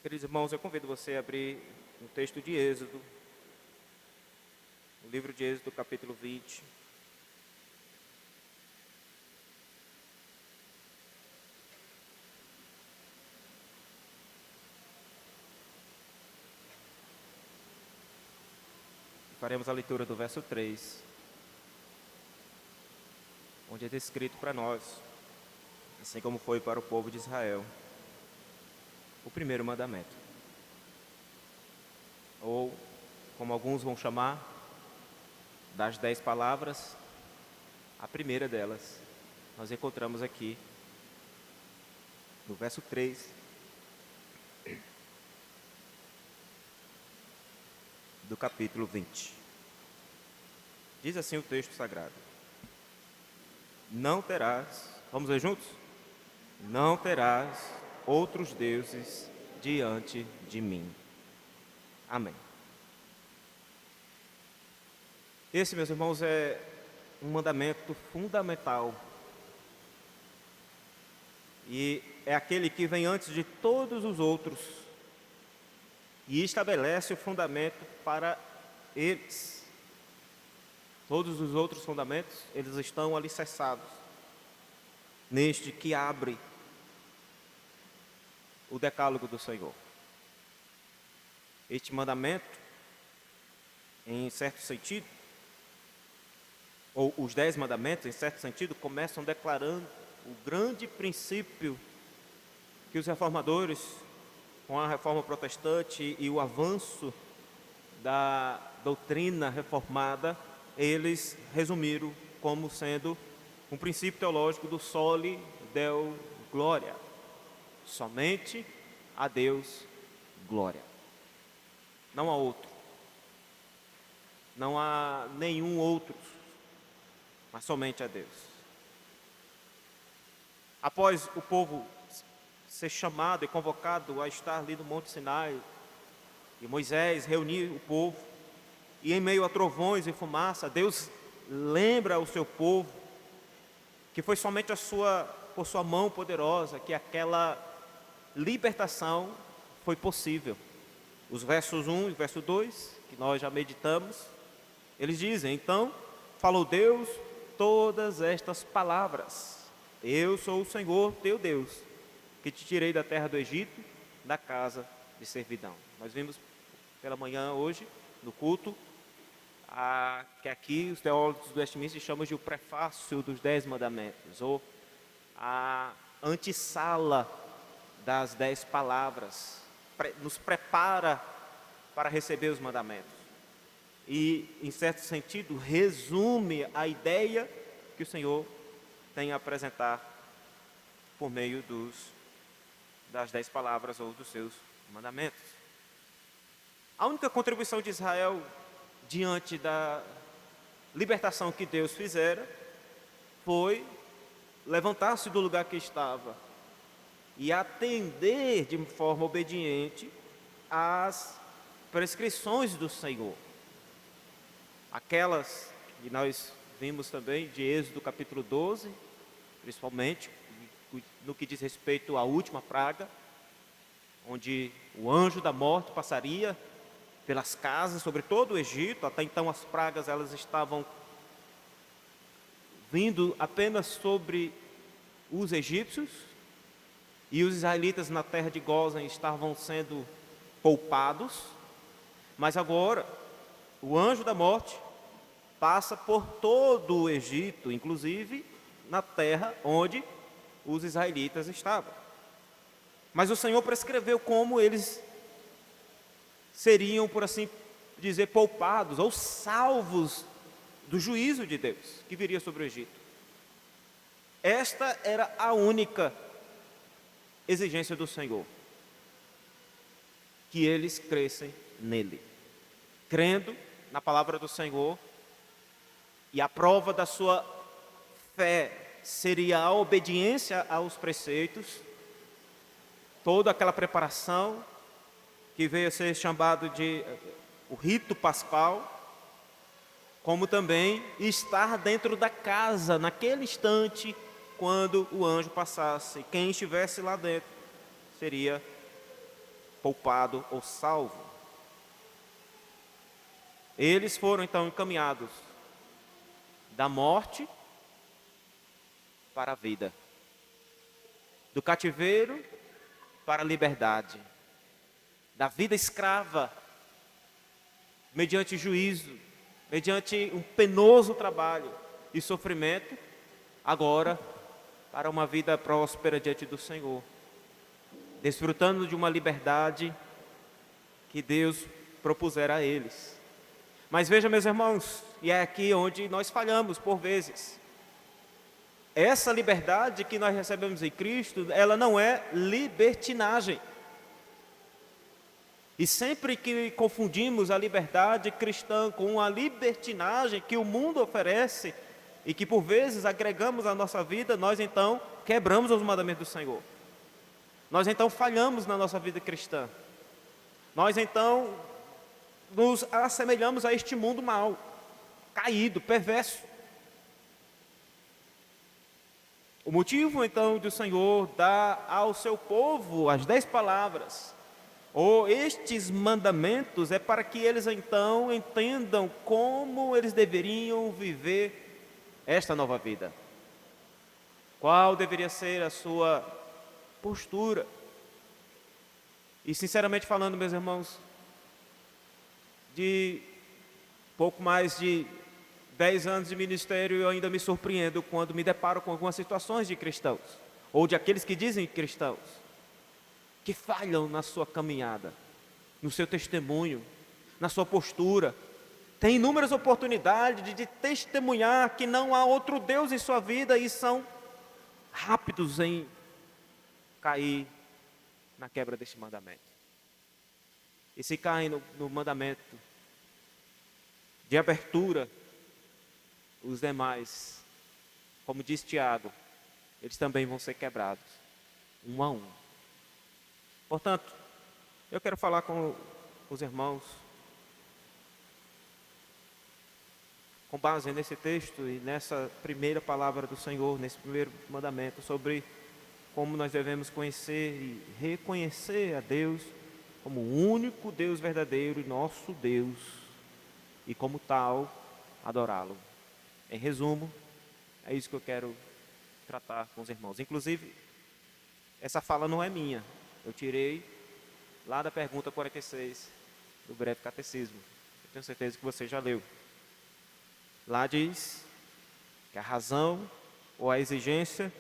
Queridos irmãos, eu convido você a abrir o texto de Êxodo, o livro de Êxodo, capítulo 20. Faremos a leitura do verso 3, onde é descrito para nós, assim como foi para o povo de Israel, o primeiro mandamento. Ou, como alguns vão chamar, das 10 palavras, a primeira delas, nós encontramos aqui no verso 3 do capítulo 20. Diz assim o texto sagrado: Não terás, vamos ler juntos? Não terás outros deuses diante de mim. Amém. Esse, meus irmãos, é um mandamento fundamental. E é aquele que vem antes de todos os outros e estabelece o fundamento para eles. Todos os outros fundamentos, eles estão alicerçados neste que abre o decálogo do Senhor. Este mandamento, em certo sentido, ou os 10 mandamentos, em certo sentido, começam declarando o grande princípio que os reformadores, com a reforma protestante e o avanço da doutrina reformada, eles resumiram como sendo um princípio teológico do soli deo gloria. Somente a Deus glória. Não há outro. Não há nenhum outro, mas somente a Deus. Após o povo ser chamado e convocado a estar ali no Monte Sinai, e Moisés reunir o povo, e em meio a trovões e fumaça, Deus lembra ao seu povo que foi somente por sua mão poderosa que aquela libertação foi possível. Os versos 1 e verso 2, que nós já meditamos, eles dizem: Então falou Deus todas estas palavras: Eu sou o Senhor teu Deus, que te tirei da terra do Egito, da casa de servidão. Nós vimos pela manhã hoje, no culto, que aqui os teólogos do Westminster chamam de o prefácio dos 10 mandamentos, ou a antessala das 10 palavras, nos prepara para receber os mandamentos. E, em certo sentido, resume a ideia que o Senhor tem a apresentar por meio das 10 palavras ou dos seus mandamentos. A única contribuição de Israel diante da libertação que Deus fizera foi levantar-se do lugar que estava e atender de forma obediente às prescrições do Senhor. Aquelas que nós vimos também de Êxodo capítulo 12, principalmente no que diz respeito à última praga, onde o anjo da morte passaria pelas casas sobre todo o Egito. Até então as pragas elas estavam vindo apenas sobre os egípcios, e os israelitas na terra de Gósen estavam sendo poupados. Mas agora o anjo da morte passa por todo o Egito, inclusive na terra onde os israelitas estavam. Mas o Senhor prescreveu como eles seriam, por assim dizer, poupados ou salvos do juízo de Deus que viria sobre o Egito. Esta era a única exigência do Senhor: que eles crescem nele, crendo na palavra do Senhor. E a prova da sua fé seria a obediência aos preceitos, toda aquela preparação que veio a ser chamado de o rito pascal, como também estar dentro da casa naquele instante quando o anjo passasse. Quem estivesse lá dentro seria poupado ou salvo. Eles foram então encaminhados da morte para a vida, do cativeiro para a liberdade, da vida escrava, mediante juízo, mediante um penoso trabalho e sofrimento, agora para uma vida próspera diante do Senhor, desfrutando de uma liberdade que Deus propusera a eles. Mas veja, meus irmãos, e é aqui onde nós falhamos por vezes. Essa liberdade que nós recebemos em Cristo, ela não é libertinagem. E sempre que confundimos a liberdade cristã com a libertinagem que o mundo oferece, e que por vezes agregamos à nossa vida, nós então quebramos os mandamentos do Senhor. Nós então falhamos na nossa vida cristã. Nós então nos assemelhamos a este mundo mau, caído, perverso. O motivo então do Senhor dar ao seu povo as 10 palavras, ou estes mandamentos, é para que eles então entendam como eles deveriam viver esta nova vida. Qual deveria ser a sua postura? E sinceramente falando, meus irmãos, de pouco mais de 10 anos de ministério, eu ainda me surpreendo quando me deparo com algumas situações de cristãos, ou de aqueles que dizem cristãos, que falham na sua caminhada, no seu testemunho, na sua postura. Tem inúmeras oportunidades de testemunhar que não há outro Deus em sua vida e são rápidos em cair na quebra deste mandamento. E se caem no mandamento de abertura, os demais, como diz Tiago, eles também vão ser quebrados, um a um. Portanto, eu quero falar com os irmãos, com base nesse texto e nessa primeira palavra do Senhor, nesse primeiro mandamento, sobre como nós devemos conhecer e reconhecer a Deus como o único Deus verdadeiro e nosso Deus, e como tal, adorá-lo. Em resumo, é isso que eu quero tratar com os irmãos. Inclusive, essa fala não é minha, eu tirei lá da pergunta 46 do breve catecismo. Eu tenho certeza que você já leu. Lá diz que a razão ou a exigência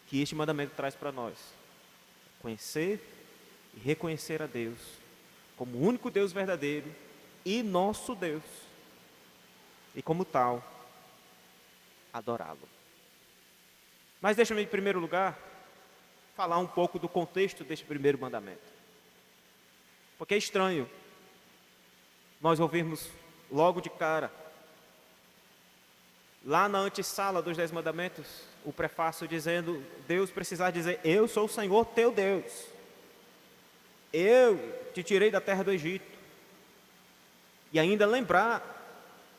que este mandamento traz para nós é conhecer e reconhecer a Deus como o único Deus verdadeiro e nosso Deus, e como tal, adorá-lo. Mas deixa-me, em primeiro lugar, falar um pouco do contexto deste primeiro mandamento. Porque é estranho nós ouvirmos logo de cara, lá na antessala dos 10 mandamentos, o prefácio dizendo, Deus precisar dizer, eu sou o Senhor teu Deus. Eu te tirei da terra do Egito. E ainda lembrar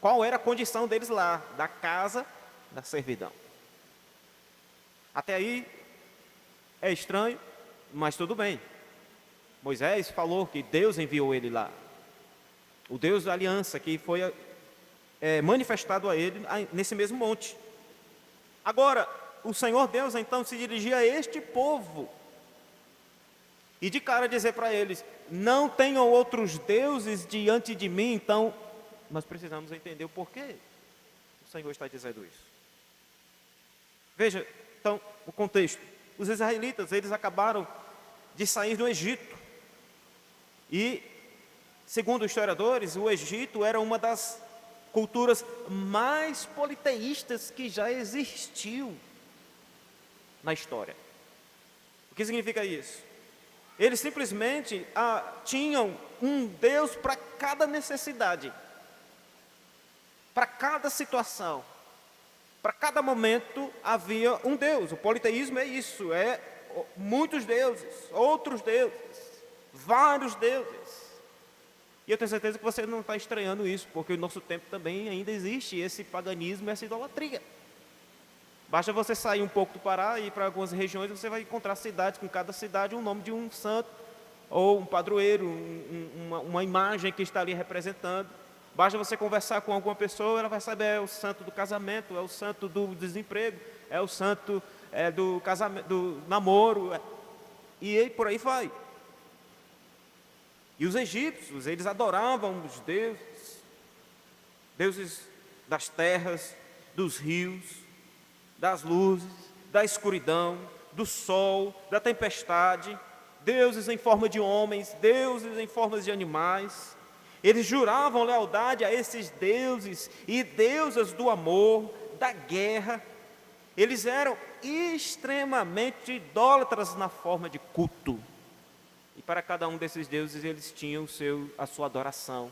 qual era a condição deles lá, da casa da servidão. Até aí é estranho, mas tudo bem. Moisés falou que Deus enviou ele lá. O Deus da aliança que foi manifestado a ele nesse mesmo monte. Agora, o Senhor Deus então se dirigia a este povo e de cara dizer para eles, não tenham outros deuses diante de mim. Então, nós precisamos entender o porquê o Senhor está dizendo isso. Veja, então, o contexto. Os israelitas, eles acabaram de sair do Egito. E, segundo historiadores, o Egito era uma das culturas mais politeístas que já existiu na história. O que significa isso? Eles simplesmente tinham um Deus para cada necessidade, para cada situação, para cada momento havia um Deus. O politeísmo é isso, é muitos deuses, outros deuses, vários deuses. E eu tenho certeza que você não está estranhando isso, porque no nosso tempo também ainda existe esse paganismo, essa idolatria. Basta você sair um pouco do Pará e ir para algumas regiões, você vai encontrar cidades, com cada cidade um nome de um santo, ou um padroeiro, uma imagem que está ali representando. Basta você conversar com alguma pessoa, ela vai saber, é o santo do casamento, é o santo do desemprego, é o santo do casamento, do namoro, e aí por aí vai. E os egípcios, eles adoravam os deuses das terras, dos rios, das luzes, da escuridão, do sol, da tempestade, deuses em forma de homens, deuses em formas de animais. Eles juravam lealdade a esses deuses e deusas do amor, da guerra. Eles eram extremamente idólatras na forma de culto. E para cada um desses deuses eles tinham a sua adoração.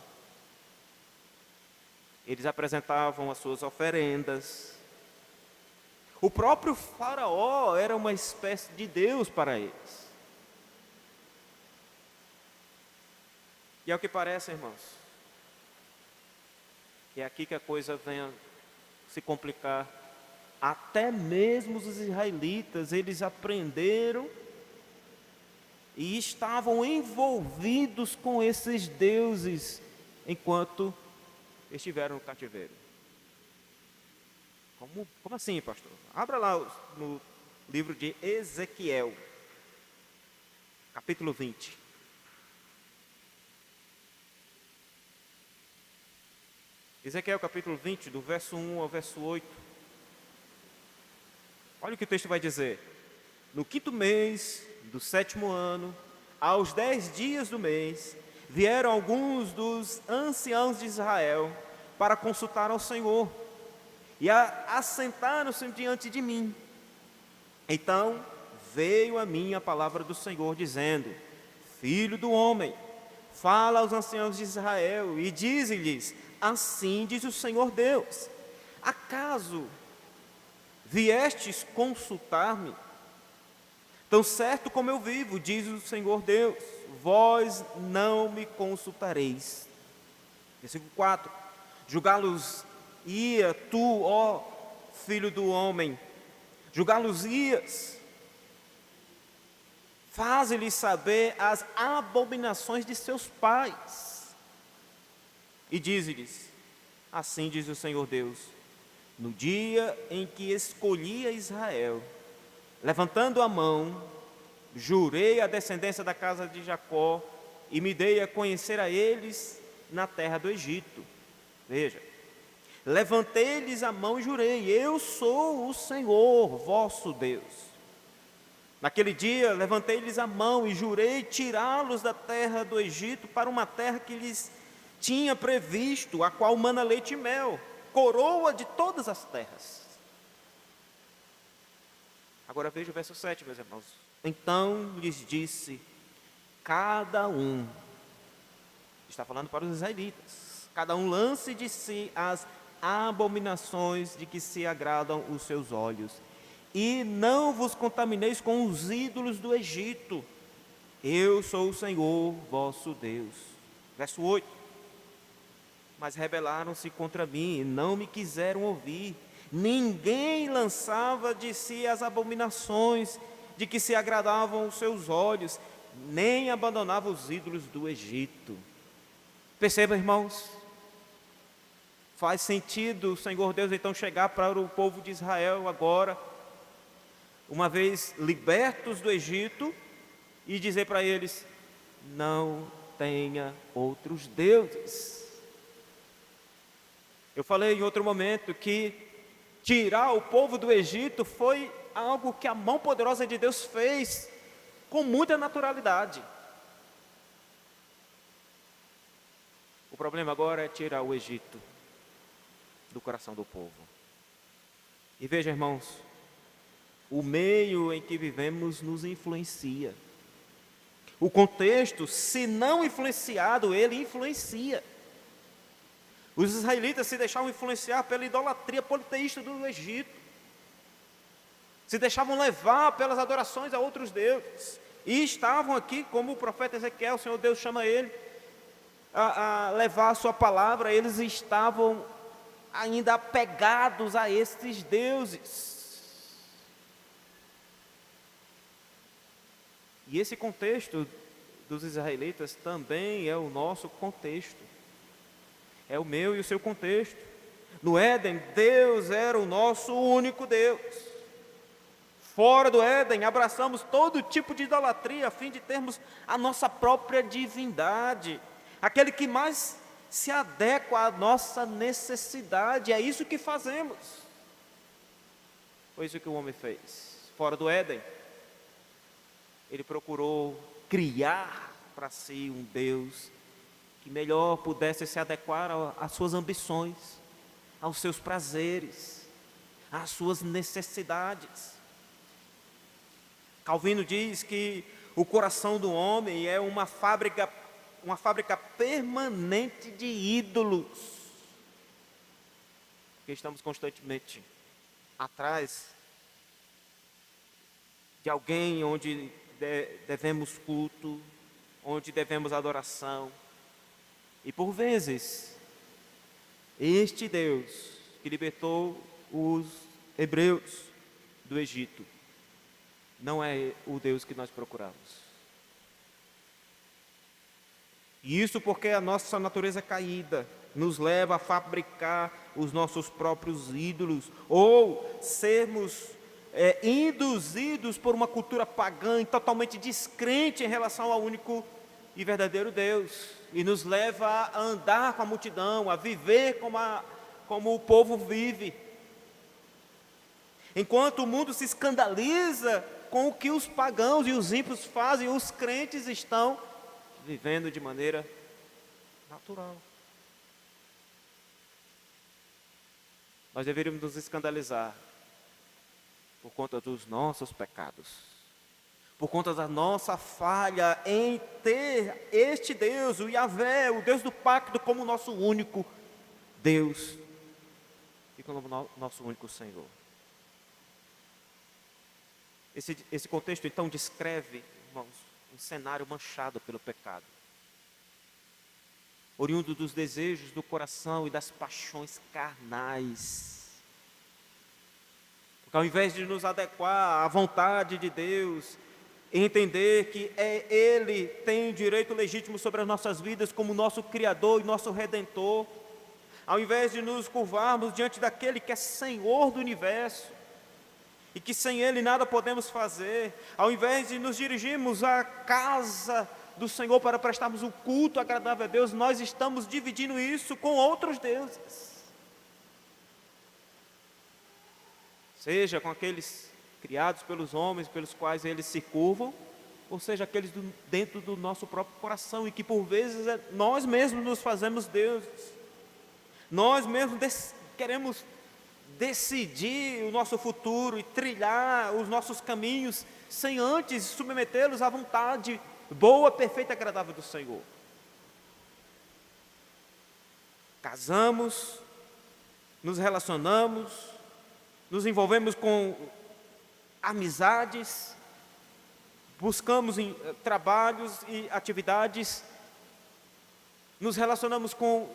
Eles apresentavam as suas oferendas. O próprio faraó era uma espécie de Deus para eles. E ao que parece, irmãos, é aqui que a coisa vem a se complicar. Até mesmo os israelitas, eles aprenderam e estavam envolvidos com esses deuses enquanto estiveram no cativeiro. Como assim, pastor? Abra lá no livro de Ezequiel, capítulo 20. Ezequiel capítulo 20, do verso 1 ao verso 8. Olha o que o texto vai dizer. No 5º mês do 7º ano, aos 10 dias do mês, vieram alguns dos anciãos de Israel para consultar ao Senhor, e assentaram-se diante de mim. Então veio a mim a palavra do Senhor, dizendo: Filho do homem, fala aos anciãos de Israel e dize-lhes: assim diz o Senhor Deus: acaso viestes consultar-me? Tão certo como eu vivo, diz o Senhor Deus, vós não me consultareis. Versículo 4: julgá-los-ia tu, ó filho do homem, julgá-los-ias, faze-lhes saber as abominações de seus pais, e dize-lhes: assim diz o Senhor Deus, no dia em que escolhi a Israel, levantando a mão, jurei a descendência da casa de Jacó e me dei a conhecer a eles na terra do Egito. Veja, levantei-lhes a mão e jurei: eu sou o Senhor, vosso Deus. Naquele dia, levantei-lhes a mão e jurei tirá-los da terra do Egito para uma terra que lhes tinha previsto, a qual mana leite e mel, coroa de todas as terras. Agora veja o verso 7, meus irmãos. Então lhes disse, cada um, está falando para os israelitas, cada um lance de si as abominações de que se agradam os seus olhos, e não vos contamineis com os ídolos do Egito. Eu sou o Senhor vosso Deus. Verso 8. Mas rebelaram-se contra mim e não me quiseram ouvir. Ninguém lançava de si as abominações de que se agradavam os seus olhos, nem abandonava os ídolos do Egito. Perceba, irmãos, faz sentido o Senhor Deus então chegar para o povo de Israel agora, uma vez libertos do Egito, e dizer para eles: não tenha outros deuses. Eu falei em outro momento que tirar o povo do Egito foi algo que a mão poderosa de Deus fez com muita naturalidade. O problema agora é tirar o Egito do coração do povo. E veja, irmãos, o meio em que vivemos nos influencia. O contexto, se não influenciado, ele influencia. Os israelitas se deixavam influenciar pela idolatria politeísta do Egito. Se deixavam levar pelas adorações a outros deuses. E estavam aqui, como o profeta Ezequiel, o Senhor Deus chama ele, a levar a sua palavra. Eles estavam ainda apegados a estes deuses. E esse contexto dos israelitas também é o nosso contexto, é o meu e o seu contexto. No Éden, Deus era o nosso único Deus. Fora do Éden, abraçamos todo tipo de idolatria a fim de termos a nossa própria divindade, aquele que mais se adequa à nossa necessidade. É isso que fazemos. Foi isso que o homem fez. Fora do Éden, ele procurou criar para si um Deus que melhor pudesse se adequar às suas ambições, aos seus prazeres, às suas necessidades. Calvino diz que o coração do homem é uma fábrica permanente de ídolos, porque estamos constantemente atrás de alguém onde devemos culto, onde devemos adoração. E por vezes, este Deus que libertou os hebreus do Egito não é o Deus que nós procuramos. E isso porque a nossa natureza caída nos leva a fabricar os nossos próprios ídolos, ou sermos induzidos por uma cultura pagã e totalmente descrente em relação ao único e verdadeiro Deus, e nos leva a andar com a multidão, a viver como o povo vive. Enquanto o mundo se escandaliza com o que os pagãos e os ímpios fazem, os crentes estão vivendo de maneira natural. Nós deveríamos nos escandalizar por conta dos nossos pecados, por conta da nossa falha em ter este Deus, o Yahvé, o Deus do pacto, como nosso único Deus e como nosso único Senhor. Esse contexto então descreve, irmãos, um cenário manchado pelo pecado, oriundo dos desejos do coração e das paixões carnais. Porque ao invés de nos adequar à vontade de Deus, entender que Ele tem direito legítimo sobre as nossas vidas como nosso Criador e nosso Redentor, ao invés de nos curvarmos diante daquele que é Senhor do universo, e que sem Ele nada podemos fazer, ao invés de nos dirigirmos à casa do Senhor para prestarmos um culto agradável a Deus, nós estamos dividindo isso com outros deuses. Seja com aqueles criados pelos homens, pelos quais eles se curvam, ou seja, aqueles dentro do nosso próprio coração, e que por vezes nós mesmos nos fazemos deuses. Nós mesmos queremos decidir o nosso futuro e trilhar os nossos caminhos sem antes submetê-los à vontade boa, perfeita e agradável do Senhor. Casamos, nos relacionamos, nos envolvemos com amizades, buscamos em trabalhos e atividades, nos relacionamos com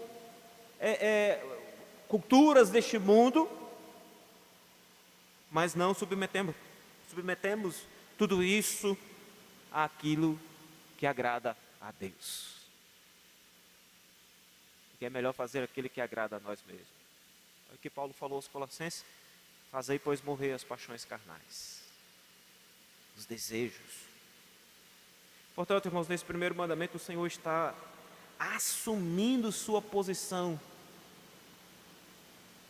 culturas deste mundo, mas não submetemos tudo isso àquilo que agrada a Deus. Que é melhor fazer aquilo que agrada a nós mesmos. É o que Paulo falou aos Colossenses: fazei, pois, morrer as paixões carnais, os desejos. Portanto, irmãos, nesse primeiro mandamento o Senhor está assumindo sua posição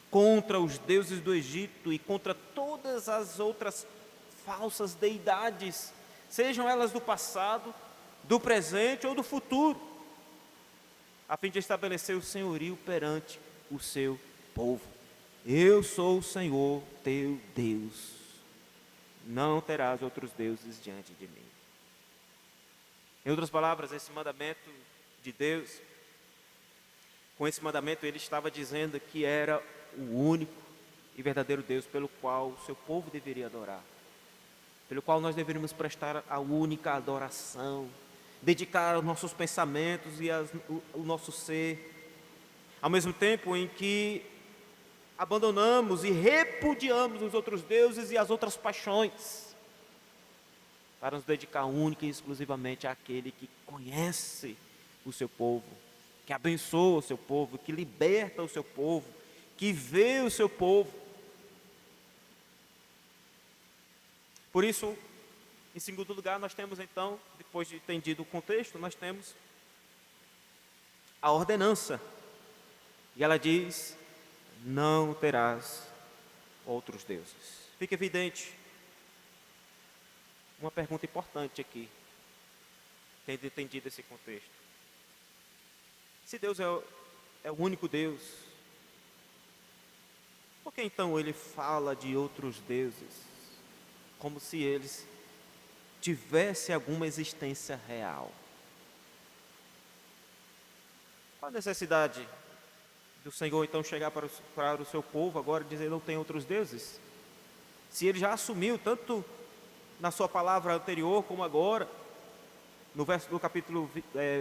contra os deuses do Egito e contra todas as outras falsas deidades, sejam elas do passado, do presente ou do futuro, a fim de estabelecer o senhorio perante o seu povo. Eu sou o Senhor teu Deus, não terás outros deuses diante de mim. Em outras palavras, esse mandamento de Deus, com esse mandamento ele estava dizendo que era o único e verdadeiro Deus pelo qual o seu povo deveria adorar, pelo qual nós deveríamos prestar a única adoração, dedicar os nossos pensamentos e o nosso ser, ao mesmo tempo em que abandonamos e repudiamos os outros deuses e as outras paixões, para nos dedicar única e exclusivamente àquele que conhece o seu povo, que abençoa o seu povo, que liberta o seu povo, que vê o seu povo. Por isso, em segundo lugar, nós temos então, depois de entendido o contexto, nós temos a ordenança. E ela diz: não terás outros deuses. Fica evidente uma pergunta importante aqui, tendo entendido esse contexto. Se Deus é o único Deus, por que então ele fala de outros deuses, como se eles tivessem alguma existência real? Qual a necessidade do Senhor então chegar para o seu povo agora e dizer não tem outros deuses? Se ele já assumiu, tanto na sua palavra anterior como agora, no capítulo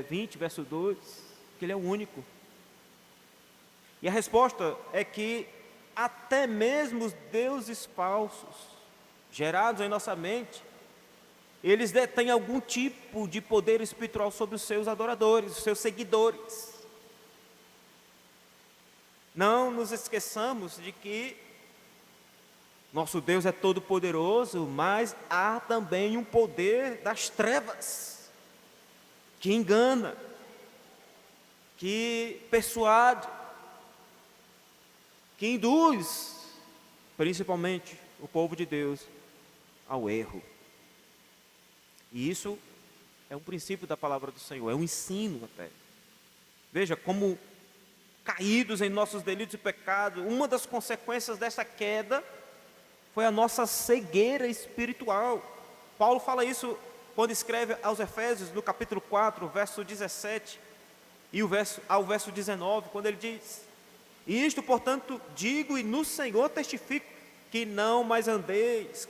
20, verso 2, que ele é o único. E a resposta é que até mesmo os deuses falsos, gerados em nossa mente, eles detêm algum tipo de poder espiritual sobre os seus adoradores, os seus seguidores. Não nos esqueçamos de que nosso Deus é todo poderoso, mas há também um poder das trevas, que engana, que persuade, que induz, principalmente o povo de Deus, ao erro. E isso é um princípio da palavra do Senhor, é um ensino até. Veja como, caídos em nossos delitos e pecados, uma das consequências dessa queda foi a nossa cegueira espiritual. Paulo fala isso quando escreve aos Efésios, no capítulo 4, verso 17 e ao verso 19, quando ele diz: isto, portanto, digo e no Senhor testifico, que não mais andeis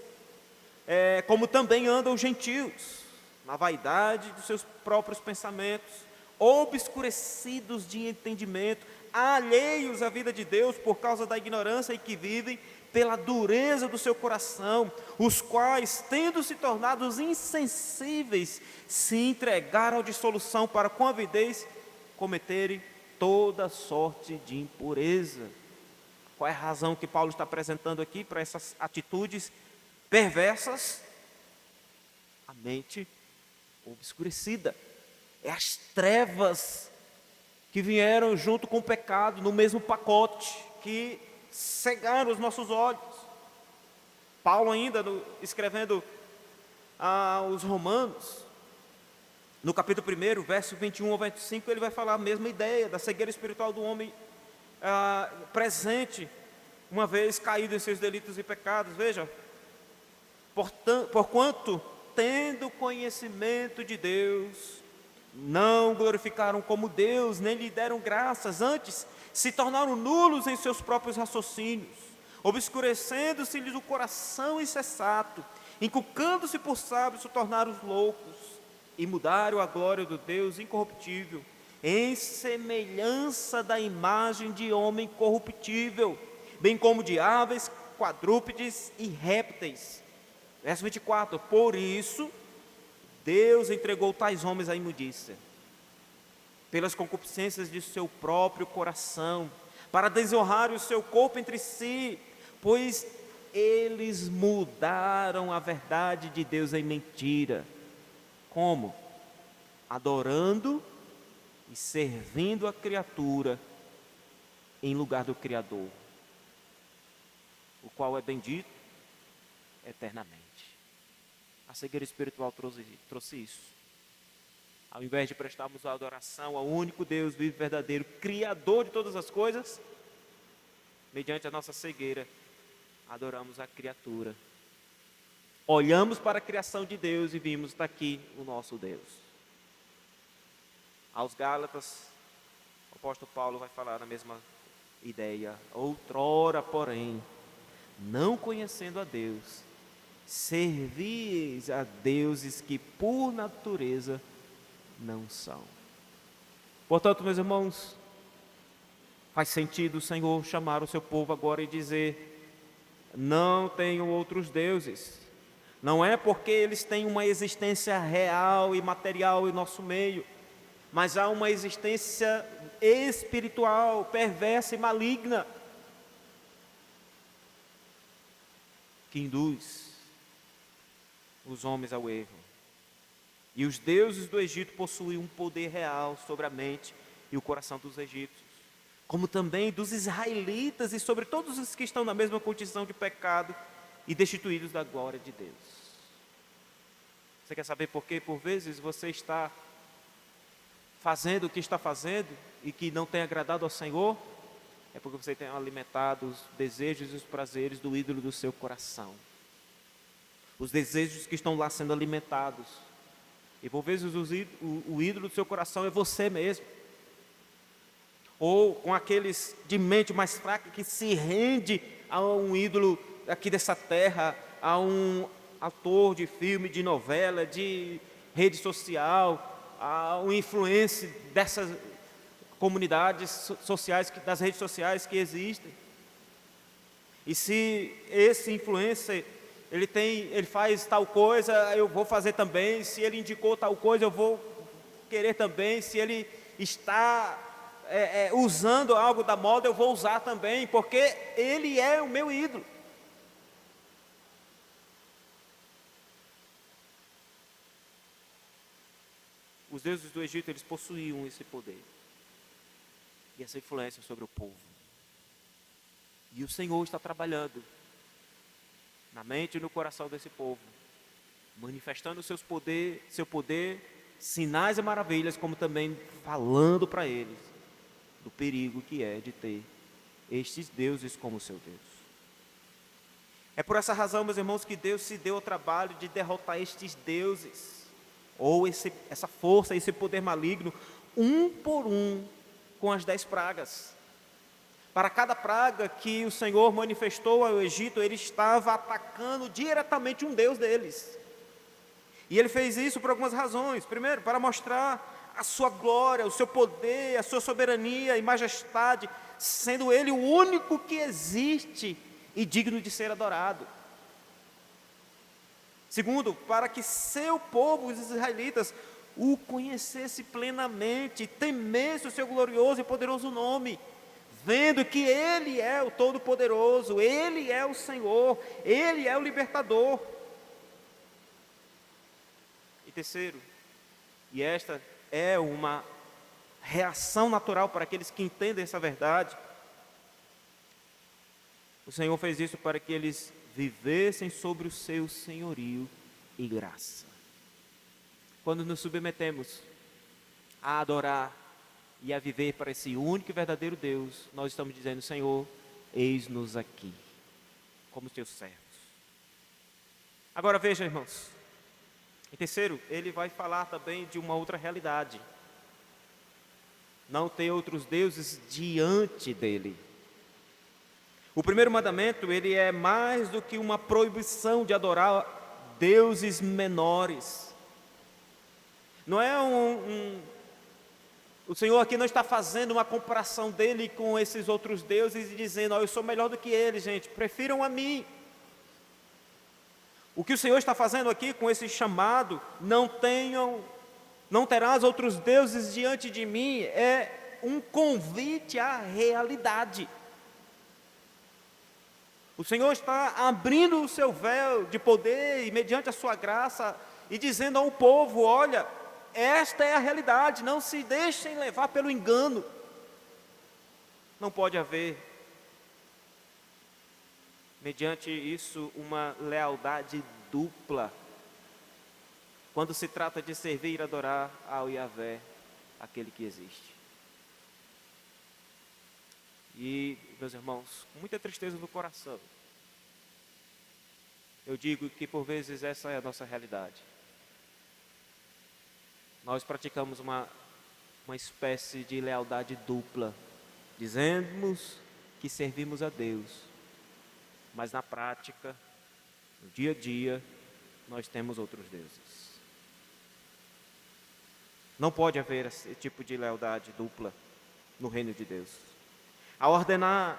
como também andam os gentios, na vaidade dos seus próprios pensamentos, obscurecidos de entendimento, alheios à vida de Deus por causa da ignorância e que vivem pela dureza do seu coração, os quais, tendo se tornado insensíveis, se entregaram à dissolução para com avidez cometerem toda sorte de impureza. Qual é a razão que Paulo está apresentando aqui para essas atitudes perversas? A mente obscurecida. É as trevas que vieram junto com o pecado, no mesmo pacote, que cegaram os nossos olhos. Paulo ainda, escrevendo aos Romanos, no capítulo 1, verso 21 ao 25, ele vai falar a mesma ideia da cegueira espiritual do homem presente, uma vez caído em seus delitos e pecados. Veja, porquanto, tendo conhecimento de Deus, não glorificaram como Deus, nem lhe deram graças, antes se tornaram nulos em seus próprios raciocínios, obscurecendo-se-lhes o coração insensato, inculcando-se por sábios, se tornaram loucos, e mudaram a glória do Deus incorruptível, em semelhança da imagem de homem corruptível, bem como de aves, quadrúpedes e répteis. Verso 24, por isso Deus entregou tais homens à imundícia, pelas concupiscências de seu próprio coração, para desonrar o seu corpo entre si, pois eles mudaram a verdade de Deus em mentira. Como? Adorando e servindo a criatura em lugar do Criador, o qual é bendito eternamente. A cegueira espiritual trouxe isso. Ao invés de prestarmos a adoração ao único Deus vivo e verdadeiro, Criador de todas as coisas, mediante a nossa cegueira, adoramos a criatura. Olhamos para a criação de Deus e vimos: está aqui o nosso Deus. Aos Gálatas, o apóstolo Paulo vai falar a mesma ideia. Outrora, porém, não conhecendo a Deus, servis a deuses que por natureza não são. Portanto, meus irmãos, faz sentido o Senhor chamar o seu povo agora e dizer: não tenham outros deuses, Não é porque eles têm uma existência real e material em nosso meio, mas há uma existência espiritual, perversa e maligna, que induz os homens ao erro. E os deuses do Egito possuem um poder real sobre a mente e o coração dos egípcios, como também dos israelitas e sobre todos os que estão na mesma condição de pecado e destituídos da glória de Deus. Você quer saber por quê? Por vezes você está fazendo o que está fazendo e que não tem agradado ao Senhor, é porque você tem alimentado os desejos e os prazeres do ídolo do seu coração. Os desejos que estão lá sendo alimentados. E por vezes o ídolo do seu coração é você mesmo. Ou com aqueles de mente mais fraca que se rende a um ídolo aqui dessa terra, a um ator de filme, de novela, de rede social, a um influencer dessas comunidades sociais, das redes sociais que existem. E se esse influencer ele faz tal coisa, eu vou fazer também. Se ele indicou tal coisa, eu vou querer também. Se ele está usando algo da moda, eu vou usar também, porque ele é o meu ídolo. Os deuses do Egito, eles possuíam esse poder e essa influência sobre o povo. E o Senhor está trabalhando na mente e no coração desse povo, manifestando seu poder, sinais e maravilhas, como também falando para eles do perigo que é de ter estes deuses como seu Deus. É por essa razão, meus irmãos, que Deus se deu ao trabalho de derrotar estes deuses, ou essa força, esse poder maligno, um por um, com as 10 pragas. Para cada praga que o Senhor manifestou ao Egito, ele estava atacando diretamente um deus deles. E ele fez isso por algumas razões. Primeiro, para mostrar a sua glória, o seu poder, a sua soberania e majestade, sendo ele o único que existe e digno de ser adorado. Segundo, para que seu povo, os israelitas, o conhecesse plenamente, temesse o seu glorioso e poderoso nome, vendo que Ele é o Todo-Poderoso, Ele é o Senhor, Ele é o Libertador. E terceiro, e esta é uma reação natural para aqueles que entendem essa verdade, o Senhor fez isso para que eles vivessem sobre o seu senhorio e graça. Quando nos submetemos a adorar e a viver para esse único e verdadeiro Deus, nós estamos dizendo: Senhor, eis-nos aqui, como teus servos. Agora veja, irmãos, em terceiro, ele vai falar também de uma outra realidade: não ter outros deuses diante dele. O primeiro mandamento, ele é mais do que uma proibição de adorar deuses menores. Não é o Senhor aqui não está fazendo uma comparação dele com esses outros deuses e dizendo: eu sou melhor do que eles, gente, prefiram a mim. O que o Senhor está fazendo aqui com esse chamado, não terás outros deuses diante de mim, é um convite à realidade. O Senhor está abrindo o seu véu de poder e mediante a sua graça e dizendo ao povo: olha, esta é a realidade, não se deixem levar pelo engano. Não pode haver, mediante isso, uma lealdade dupla, quando se trata de servir e adorar ao Yahvé, aquele que existe. E, meus irmãos, com muita tristeza no coração, eu digo que por vezes essa é a nossa realidade. Nós praticamos uma espécie de lealdade dupla. Dizemos que servimos a Deus, mas na prática, no dia a dia, nós temos outros deuses. Não pode haver esse tipo de lealdade dupla no reino de Deus. Ao ordenar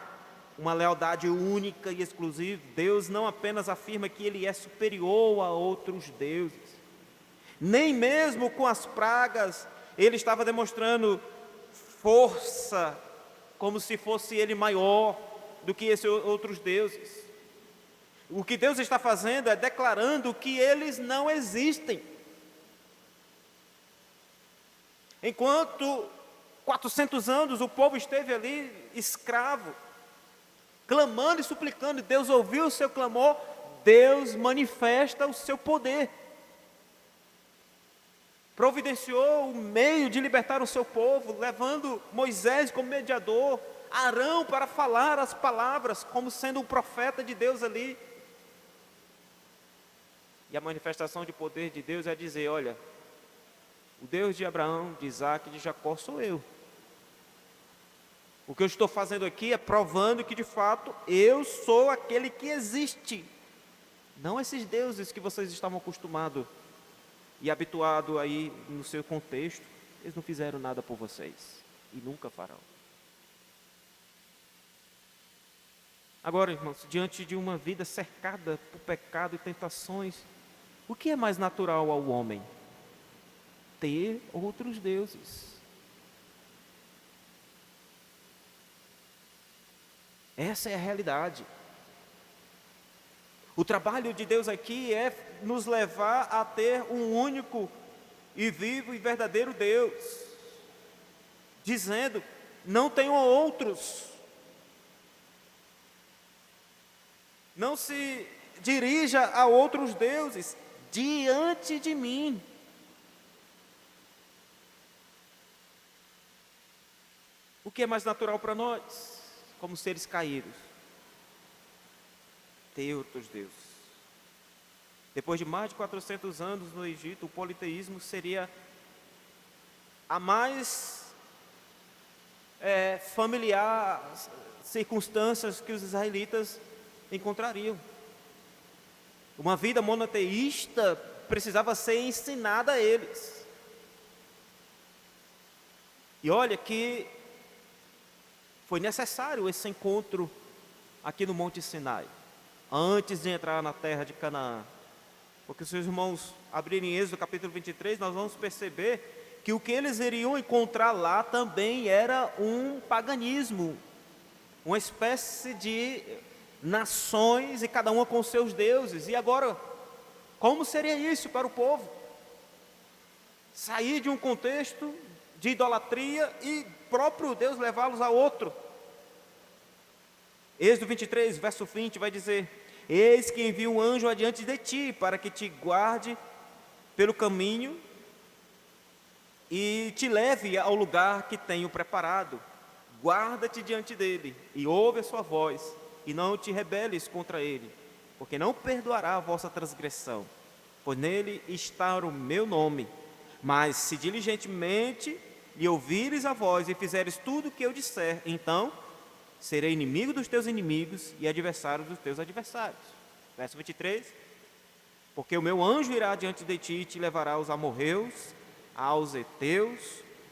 uma lealdade única e exclusiva. Deus não apenas afirma que Ele é superior a outros deuses, nem mesmo com as pragas Ele estava demonstrando força, como se fosse Ele maior do que esses outros deuses. O que Deus está fazendo é declarando que eles não existem. Enquanto 400 anos o povo esteve ali escravo, clamando e suplicando, Deus ouviu o seu clamor, Deus manifesta o seu poder. Providenciou o meio de libertar o seu povo, levando Moisés como mediador, Arão para falar as palavras, como sendo o profeta de Deus ali. E a manifestação de poder de Deus é dizer: olha, o Deus de Abraão, de Isaac e de Jacó sou eu. O que eu estou fazendo aqui é provando que de fato eu sou aquele que existe, não esses deuses que vocês estavam acostumados e habituados aí no seu contexto. Eles não fizeram nada por vocês e nunca farão. Agora, irmãos, diante de uma vida cercada por pecado e tentações, o que é mais natural ao homem? Ter outros deuses. Essa é a realidade. O trabalho de Deus aqui é nos levar a ter um único e vivo e verdadeiro Deus, dizendo: não tenham outros. Não se dirija a outros deuses diante de mim. O que é mais natural para nós, como seres caídos? Ter outros deuses. Depois de mais de 400 anos no Egito, o politeísmo seria a mais familiar circunstâncias que os israelitas encontrariam. Uma vida monoteísta precisava ser ensinada a eles. E olha que foi necessário esse encontro aqui no Monte Sinai, antes de entrar na terra de Canaã. Porque se os irmãos abrirem Êxodo capítulo 23, nós vamos perceber que o que eles iriam encontrar lá também era um paganismo, uma espécie de nações e cada uma com seus deuses. E agora, como seria isso para o povo? Sair de um contexto de idolatria e próprio Deus levá-los a outro. Êxodo 23, verso 20 vai dizer: eis que envio um anjo adiante de ti, para que te guarde pelo caminho e te leve ao lugar que tenho preparado. Guarda-te diante dele e ouve a sua voz, e não te rebeles contra ele, porque não perdoará a vossa transgressão, pois nele está o meu nome. Mas se diligentemente lhe ouvires a voz e fizeres tudo o que eu disser, então serei inimigo dos teus inimigos e adversário dos teus adversários. Verso 23: porque o meu anjo irá diante de ti e te levará aos amorreus, aos heteus,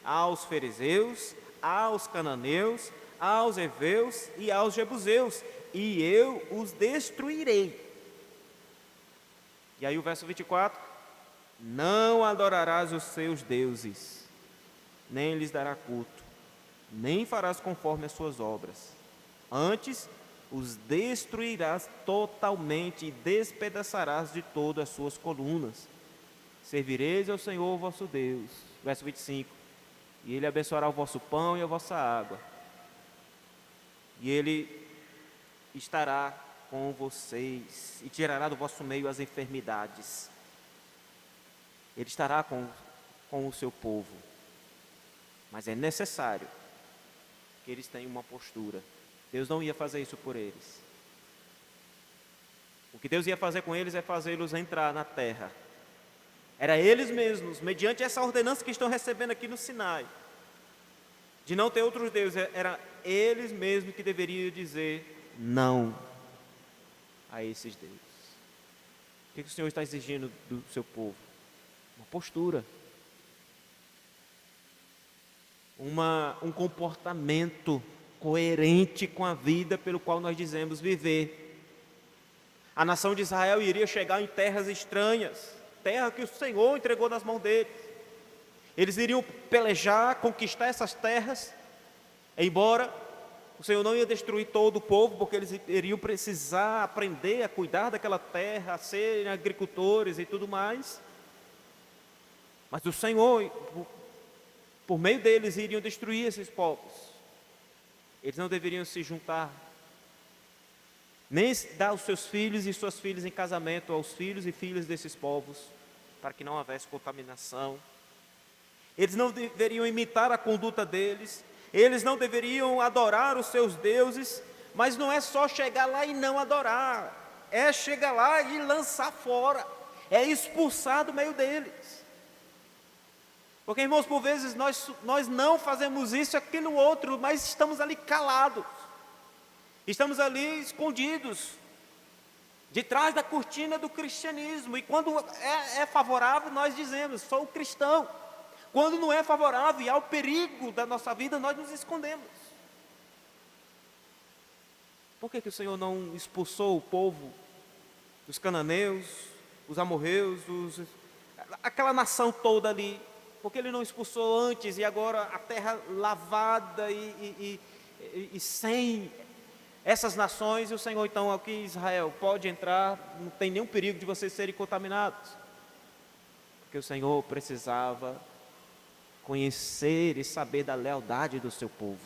aos fariseus, aos cananeus, aos heveus e aos jebuseus, e eu os destruirei. E aí o verso 24: não adorarás os seus deuses, nem lhes dará culto, nem farás conforme as suas obras. Antes os destruirás totalmente e despedaçarás de todo as suas colunas. Servireis ao Senhor vosso Deus. Verso 25: e Ele abençoará o vosso pão e a vossa água, e Ele estará com vocês e tirará do vosso meio as enfermidades. Ele estará com o seu povo, mas é necessário que eles tenham uma postura. Deus não ia fazer isso por eles. O que Deus ia fazer com eles é fazê-los entrar na terra. Era eles mesmos, mediante essa ordenança que estão recebendo aqui no Sinai, de não ter outros deuses, era eles mesmos que deveriam dizer não a esses deuses. O que o Senhor está exigindo do seu povo? Uma postura, um comportamento coerente com a vida pelo qual nós dizemos viver. A nação de Israel iria chegar em terras estranhas, terra que o Senhor entregou nas mãos deles. Eles iriam pelejar, conquistar essas terras, embora o Senhor não ia destruir todo o povo, porque eles iriam precisar aprender a cuidar daquela terra, a serem agricultores e tudo mais. Mas o Senhor, por meio deles, iriam destruir esses povos. Eles não deveriam se juntar, nem dar os seus filhos e suas filhas em casamento aos filhos e filhas desses povos, para que não houvesse contaminação. Eles não deveriam imitar a conduta deles, eles não deveriam adorar os seus deuses, mas não é só chegar lá e não adorar, é chegar lá e lançar fora, é expulsar do meio deles. Porque, irmãos, por vezes nós não fazemos isso, aquilo, outro, mas estamos ali calados, estamos ali escondidos, de trás da cortina do cristianismo, e quando é favorável, nós dizemos, sou cristão. Quando não é favorável e há o perigo da nossa vida, nós nos escondemos. Por que o Senhor não expulsou o povo, os cananeus, os amorreus, aquela nação toda ali? Por que Ele não expulsou antes e agora a terra lavada e sem essas nações? E o Senhor então aqui, Israel, pode entrar, não tem nenhum perigo de vocês serem contaminados. Porque o Senhor precisava conhecer e saber da lealdade do seu povo,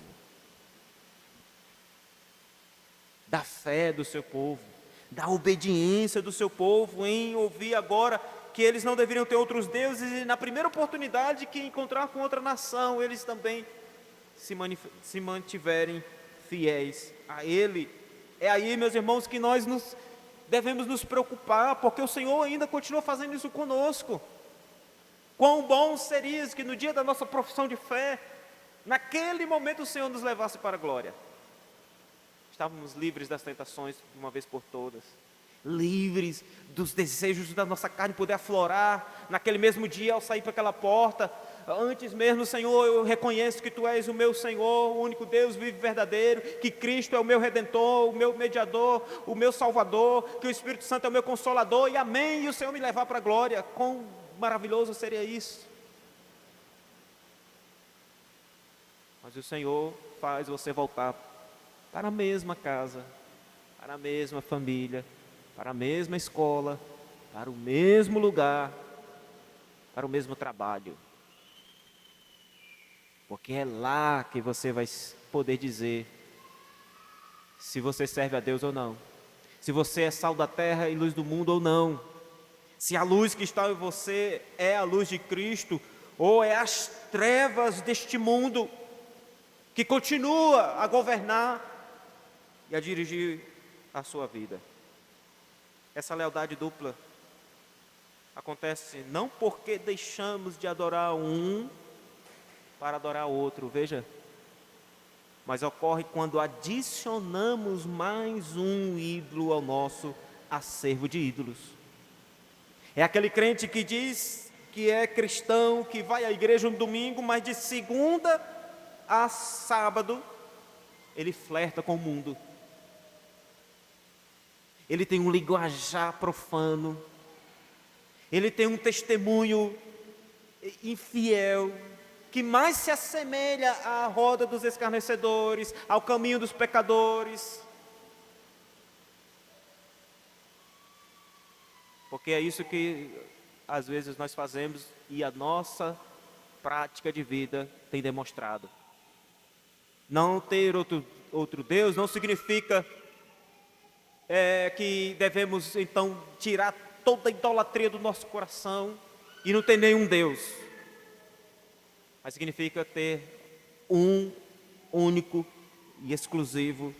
da fé do seu povo, da obediência do seu povo, em ouvir agora que eles não deveriam ter outros deuses, e na primeira oportunidade que encontrar com outra nação, eles também se mantiverem fiéis a Ele. É aí, meus irmãos, que nós devemos nos preocupar, porque o Senhor ainda continua fazendo isso conosco. Quão bom seria que no dia da nossa profissão de fé, naquele momento o Senhor nos levasse para a glória. Estávamos livres das tentações de uma vez por todas, livres dos desejos da nossa carne poder aflorar, naquele mesmo dia ao sair para aquela porta. Antes mesmo, Senhor, eu reconheço que Tu és o meu Senhor, o único Deus vivo e verdadeiro, que Cristo é o meu Redentor, o meu mediador, o meu Salvador, que o Espírito Santo é o meu Consolador, e amém, e o Senhor me levar para a glória. Quão maravilhoso seria isso. Mas o Senhor faz você voltar para a mesma casa, para a mesma família, para a mesma escola, para o mesmo lugar, para o mesmo trabalho. Porque é lá que você vai poder dizer se você serve a Deus ou não, se você é sal da terra e luz do mundo ou não, se a luz que está em você é a luz de Cristo, ou é as trevas deste mundo, que continua a governar e a dirigir a sua vida. Essa lealdade dupla acontece não porque deixamos de adorar um para adorar outro, veja, mas ocorre quando adicionamos mais um ídolo ao nosso acervo de ídolos. É aquele crente que diz que é cristão, que vai à igreja no domingo, mas de segunda a sábado ele flerta com o mundo. Ele tem um linguajar profano, ele tem um testemunho infiel, que mais se assemelha à roda dos escarnecedores, ao caminho dos pecadores. Porque é isso que às vezes nós fazemos e a nossa prática de vida tem demonstrado. Não ter outro Deus não significa que devemos então tirar toda a idolatria do nosso coração e não ter nenhum Deus. Mas significa ter um único e exclusivo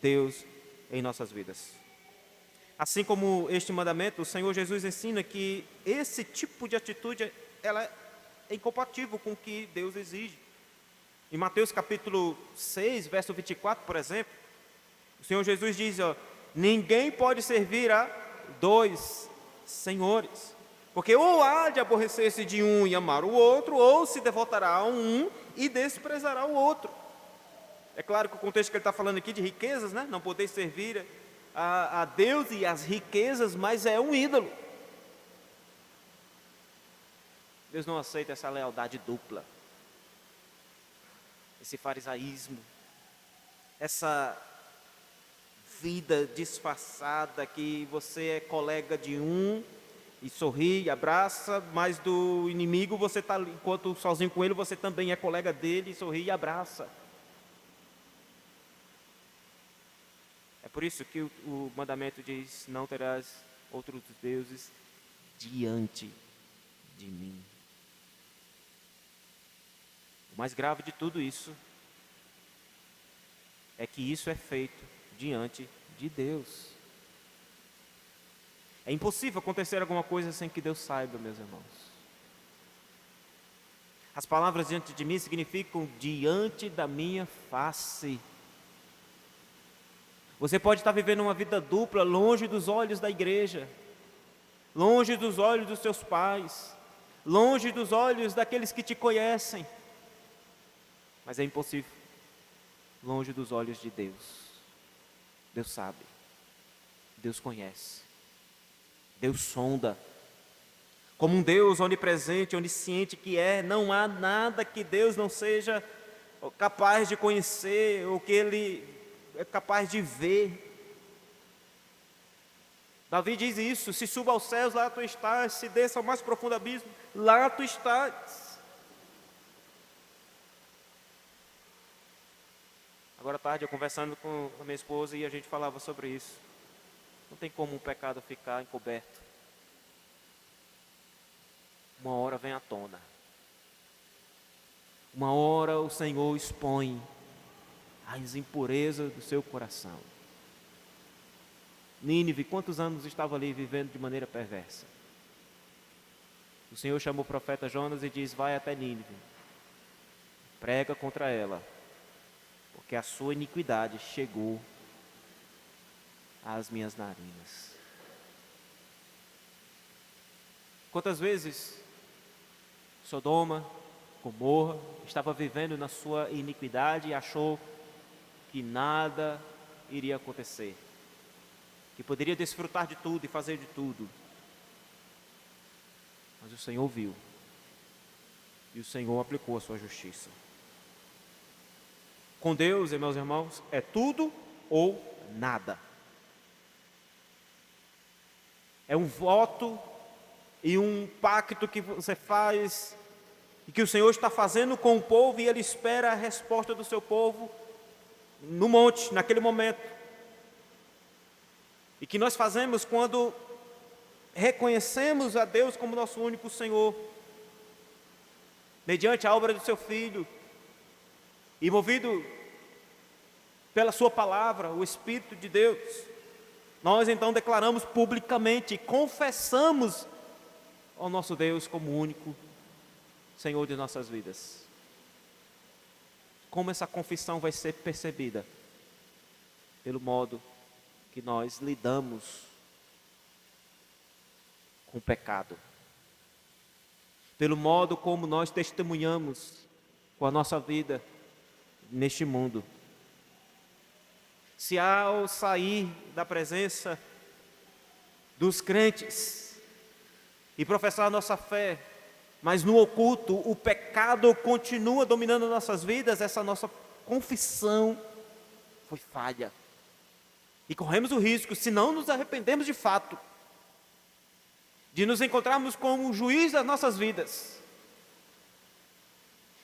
Deus em nossas vidas. Assim como este mandamento, o Senhor Jesus ensina que esse tipo de atitude ela é incompatível com o que Deus exige. Em Mateus capítulo 6, verso 24, por exemplo, o Senhor Jesus diz, ninguém pode servir a dois senhores, porque ou há de aborrecer-se de um e amar o outro, ou se devotará a um e desprezará o outro. É claro que o contexto que ele está falando aqui de riquezas, né? Não poder servir a Deus e as riquezas, mas é um ídolo. Deus não aceita essa lealdade dupla, esse farisaísmo, essa vida disfarçada que você é colega de um e sorri, abraça, mas do inimigo você está, enquanto sozinho com ele, você também é colega dele, sorri e abraça. É por isso que o mandamento diz: não terás outros deuses diante de mim. O mais grave de tudo isso é que isso é feito diante de Deus. É impossível acontecer alguma coisa sem que Deus saiba, meus irmãos. As palavras diante de mim significam diante da minha face. Você pode estar vivendo uma vida dupla, longe dos olhos da igreja, longe dos olhos dos seus pais, longe dos olhos daqueles que te conhecem, mas é impossível, longe dos olhos de Deus. Deus sabe, Deus conhece, Deus sonda. Como um Deus onipresente, onisciente que é, não há nada que Deus não seja capaz de conhecer, ou que Ele é capaz de ver. Davi diz isso: se suba aos céus, lá tu estás, se desça ao mais profundo abismo, lá tu estás. Agora à tarde eu conversando com a minha esposa e a gente falava sobre isso. Não tem como um pecado ficar encoberto. Uma hora vem à tona. Uma hora o Senhor expõe as impurezas do seu coração. Nínive, quantos anos estava ali vivendo de maneira perversa? O Senhor chama o profeta Jonas e diz: vai até Nínive, prega contra ela, porque a sua iniquidade chegou às minhas narinas. Quantas vezes Sodoma, Gomorra, estava vivendo na sua iniquidade e achou que nada iria acontecer, que poderia desfrutar de tudo e fazer de tudo. Mas o Senhor viu, e o Senhor aplicou a sua justiça. Com Deus, meus irmãos, é tudo ou nada. É um voto e um pacto que você faz, e que o Senhor está fazendo com o povo, e Ele espera a resposta do seu povo no monte, naquele momento. E que nós fazemos quando reconhecemos a Deus como nosso único Senhor, mediante a obra do seu Filho, e movido pela sua palavra, o Espírito de Deus, nós então declaramos publicamente, confessamos ao nosso Deus como único Senhor de nossas vidas. Como essa confissão vai ser percebida? Pelo modo que nós lidamos com o pecado, pelo modo como nós testemunhamos com a nossa vida neste mundo. Se ao sair da presença dos crentes e professar a nossa fé, mas no oculto o pecado continua dominando nossas vidas, essa nossa confissão foi falha. E corremos o risco, se não nos arrependemos de fato, de nos encontrarmos como o juiz das nossas vidas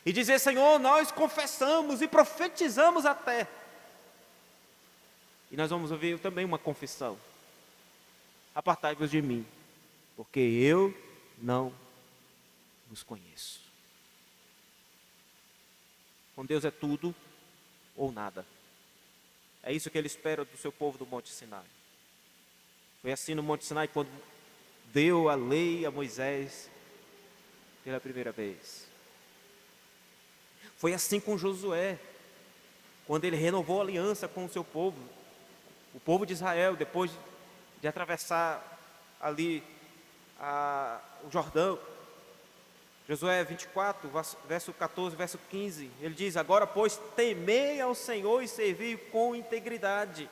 e dizer: Senhor, nós confessamos e profetizamos até. E nós vamos ouvir também uma confissão: apartai-vos de mim, porque eu não vos conheço. Com Deus é tudo ou nada. É isso que Ele espera do seu povo do Monte Sinai. Foi assim no Monte Sinai quando deu a lei a Moisés pela primeira vez. Foi assim com Josué, quando ele renovou a aliança com o seu povo, o povo de Israel, depois de atravessar ali o Jordão. Josué 24, verso 14, verso 15, ele diz: agora, pois, temei ao Senhor e servi com integridade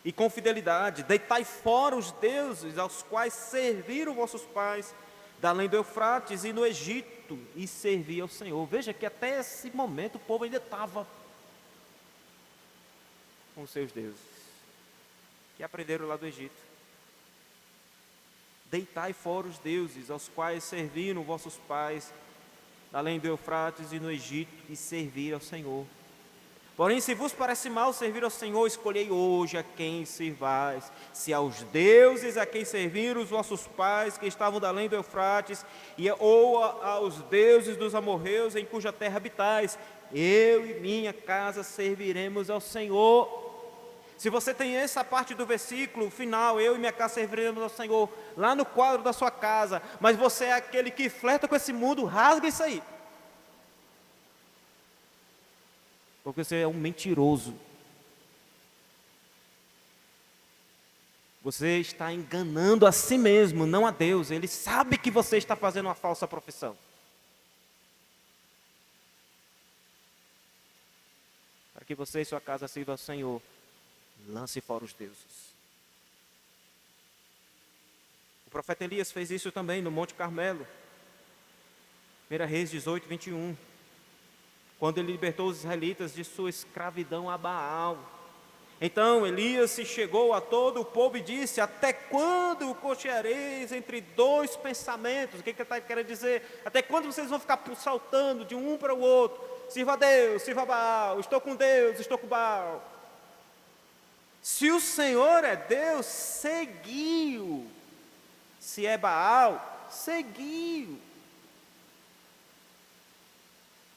e com fidelidade, deitai fora os deuses aos quais serviram vossos pais, da além do Eufrates e no Egito, e servi ao Senhor. Veja que até esse momento o povo ainda estava com os seus deuses, que aprenderam lá do Egito. Deitai fora os deuses aos quais serviram vossos pais, além do Eufrates e no Egito, e servir ao Senhor. Porém, se vos parece mal servir ao Senhor, escolhei hoje a quem servais, se aos deuses a quem serviram os vossos pais, que estavam da além do Eufrates, ou aos deuses dos amorreus, em cuja terra habitais. Eu e minha casa serviremos ao Senhor. Se você tem essa parte do versículo final, eu e minha casa serviremos ao Senhor, lá no quadro da sua casa, mas você é aquele que flerta com esse mundo, rasga isso aí. Porque você é um mentiroso. Você está enganando a si mesmo, não a Deus. Ele sabe que você está fazendo uma falsa profissão. Para que você e sua casa sirvam ao Senhor, lance fora os deuses. O profeta Elias fez isso também no Monte Carmelo. 1 Reis 18, 21. Quando ele libertou os israelitas de sua escravidão a Baal. Então Elias se chegou a todo o povo e disse: até quando cocheareis entre dois pensamentos? O que ele está querendo dizer? Até quando vocês vão ficar saltando de um para o outro? Sirva a Deus, sirva a Baal, estou com Deus, estou com Baal. Se o Senhor é Deus, seguiu. Se é Baal, seguiu.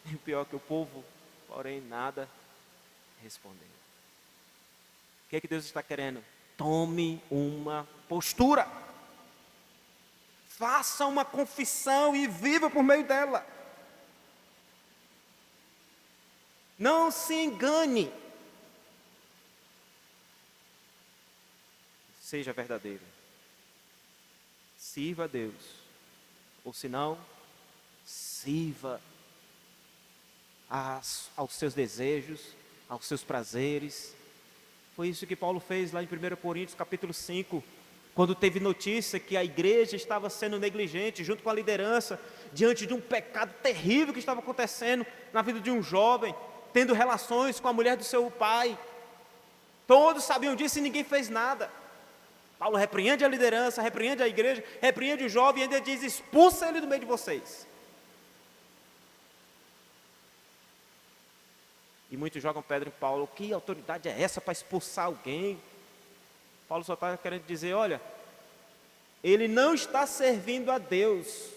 E o pior é que o povo, porém, nada respondeu. O que é que Deus está querendo? Tome uma postura. Faça uma confissão e viva por meio dela. Não se engane. Seja verdadeiro. Sirva a Deus. Ou senão, sirva aos seus desejos, aos seus prazeres. Foi isso que Paulo fez lá em 1 Coríntios capítulo 5, quando teve notícia que a igreja estava sendo negligente, junto com a liderança, diante de um pecado terrível que estava acontecendo na vida de um jovem, tendo relações com a mulher do seu pai. Todos sabiam disso e ninguém fez nada. Paulo repreende a liderança, repreende a igreja, repreende o jovem e ainda diz: expulsa ele do meio de vocês. E muitos jogam pedra em Paulo. Que autoridade é essa para expulsar alguém? Paulo só está querendo dizer: olha, ele não está servindo a Deus,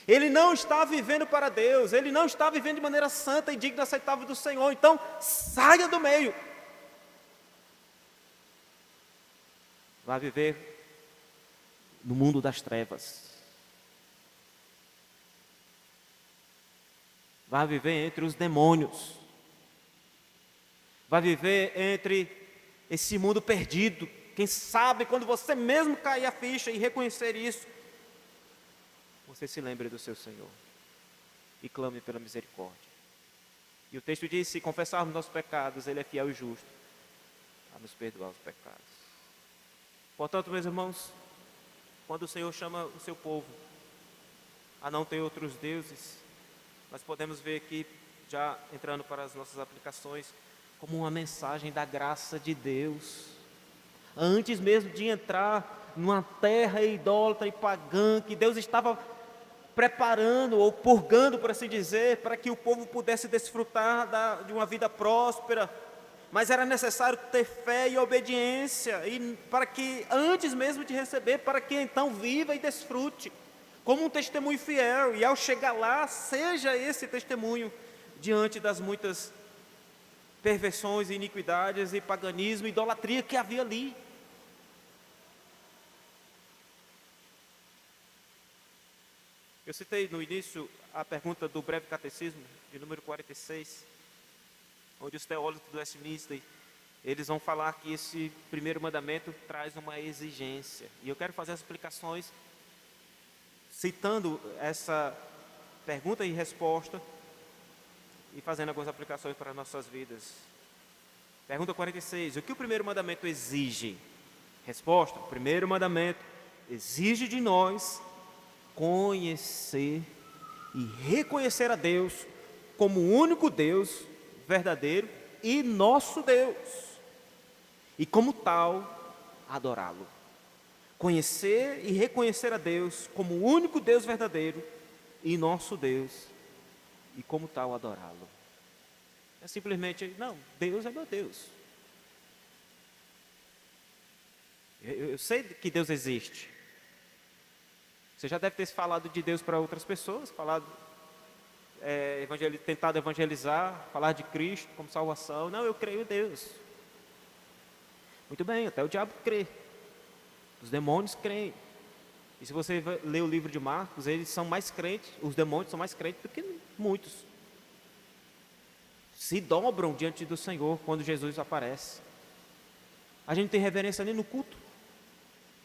ele não está vivendo para Deus, ele não está vivendo de maneira santa e digna e aceitável do Senhor. Então saia do meio. Vai viver no mundo das trevas. Vai viver entre os demônios. Vai viver entre esse mundo perdido. Quem sabe quando você mesmo cair a ficha e reconhecer isso, você se lembre do seu Senhor e clame pela misericórdia. E o texto diz: se confessarmos nossos pecados, Ele é fiel e justo a nos perdoar os pecados. Portanto, meus irmãos, quando o Senhor chama o seu povo a não ter outros deuses, nós podemos ver aqui, já entrando para as nossas aplicações, como uma mensagem da graça de Deus. Antes mesmo de entrar numa terra idólatra e pagã, que Deus estava preparando ou purgando, por assim dizer, para que o povo pudesse desfrutar de uma vida próspera. Mas era necessário ter fé e obediência, e para que, antes mesmo de receber, para que então viva e desfrute, como um testemunho fiel, e ao chegar lá, seja esse testemunho, diante das muitas perversões, iniquidades e paganismo, idolatria que havia ali. Eu citei no início a pergunta do breve catecismo, de número 46, onde os teólogos do Westminster, eles vão falar que esse primeiro mandamento traz uma exigência. E eu quero fazer as explicações citando essa pergunta e resposta e fazendo algumas aplicações para as nossas vidas. Pergunta 46. O que o primeiro mandamento exige? Resposta: o primeiro mandamento exige de nós conhecer e reconhecer a Deus como o único Deus verdadeiro e nosso Deus, e como tal, adorá-lo. Conhecer e reconhecer a Deus como o único Deus verdadeiro e nosso Deus, e como tal, adorá-lo. É simplesmente, não, Deus é meu Deus. Eu sei que Deus existe. Você já deve ter falado de Deus para outras pessoas, tentado evangelizar, falar de Cristo como salvação. Não, eu creio em Deus. Muito bem, até o diabo crê. Os demônios creem. E se você ler o livro de Marcos, eles são mais crentes, os demônios são mais crentes do que muitos. Se dobram diante do Senhor quando Jesus aparece. A gente não tem reverência nem no culto.